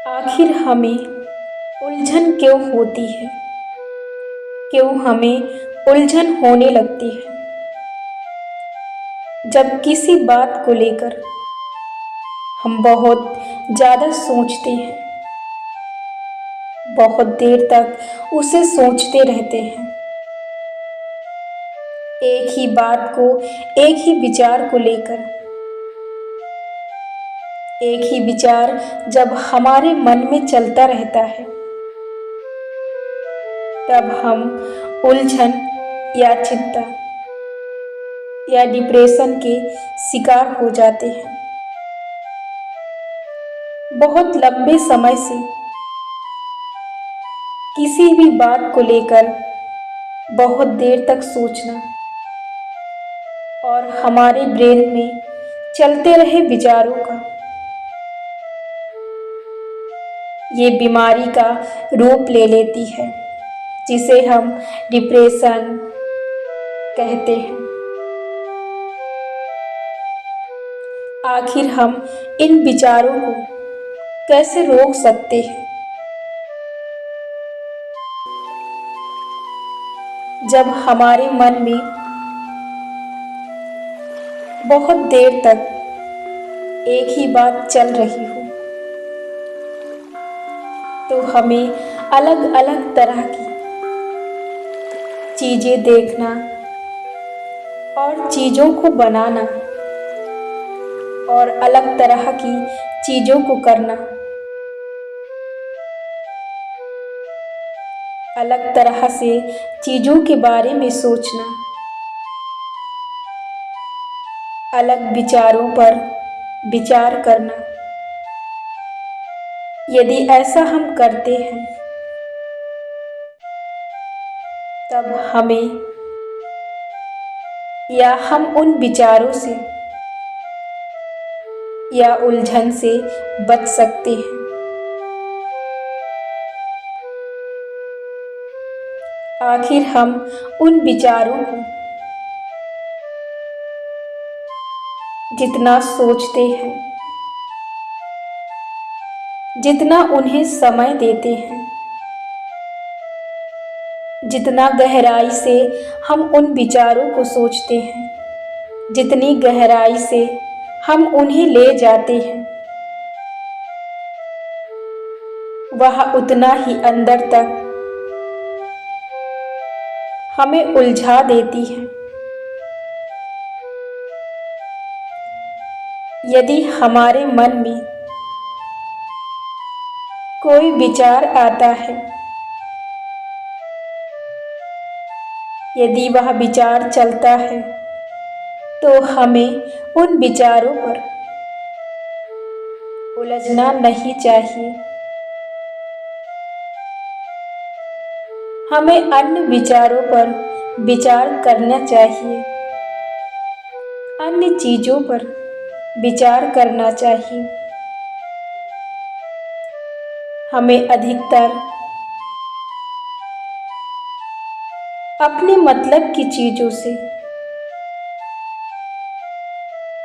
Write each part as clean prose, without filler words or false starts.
आखिर हमें उलझन क्यों होती है? क्यों हमें उलझन होने लगती है? जब किसी बात को लेकर हम बहुत ज़्यादा सोचते हैं, बहुत देर तक उसे सोचते रहते हैं। एक ही बात को, एक ही विचार को लेकर, एक ही विचार जब हमारे मन में चलता रहता है, तब हम उलझन या चिंता या डिप्रेशन के शिकार हो जाते हैं। बहुत लंबे समय से किसी भी बात को लेकर बहुत देर तक सोचना और हमारे ब्रेन में चलते रहे विचारों का, ये बीमारी का रूप ले लेती है, जिसे हम डिप्रेशन कहते हैं। आखिर हम इन विचारों को कैसे रोक सकते हैं? जब हमारे मन में बहुत देर तक एक ही बात चल रही हो, तो हमें अलग अलग तरह की चीज़ें देखना और चीज़ों को बनाना और अलग तरह की चीज़ों को करना, अलग तरह से चीज़ों के बारे में सोचना, अलग विचारों पर विचार करना। यदि ऐसा हम करते हैं, तब हमें या हम उन विचारों से या उलझन से बच सकते हैं। आखिर हम उन विचारों को जितना सोचते हैं, जितना उन्हें समय देते हैं, जितना गहराई से हम उन विचारों को सोचते हैं, जितनी गहराई से हम उन्हें ले जाते हैं, वह उतना ही अंदर तक हमें उलझा देती है। यदि हमारे मन में कोई विचार आता है, यदि वह विचार चलता है, तो हमें उन विचारों पर उलझना नहीं चाहिए। हमें अन्य विचारों पर विचार करना चाहिए, अन्य चीज़ों पर विचार करना चाहिए। हमें अधिकतर अपने मतलब की चीज़ों से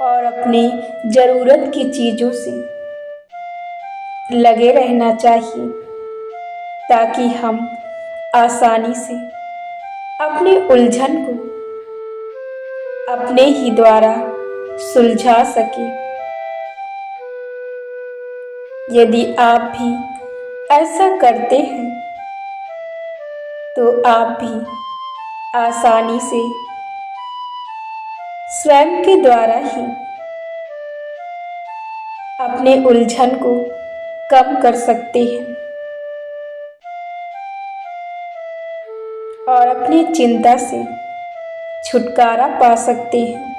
और अपने ज़रूरत की चीज़ों से लगे रहना चाहिए, ताकि हम आसानी से अपनी उलझन को अपने ही द्वारा सुलझा सके। यदि आप भी ऐसा करते हैं, तो आप भी आसानी से स्वयं के द्वारा ही अपने उलझन को कम कर सकते हैं और अपनी चिंता से छुटकारा पा सकते हैं।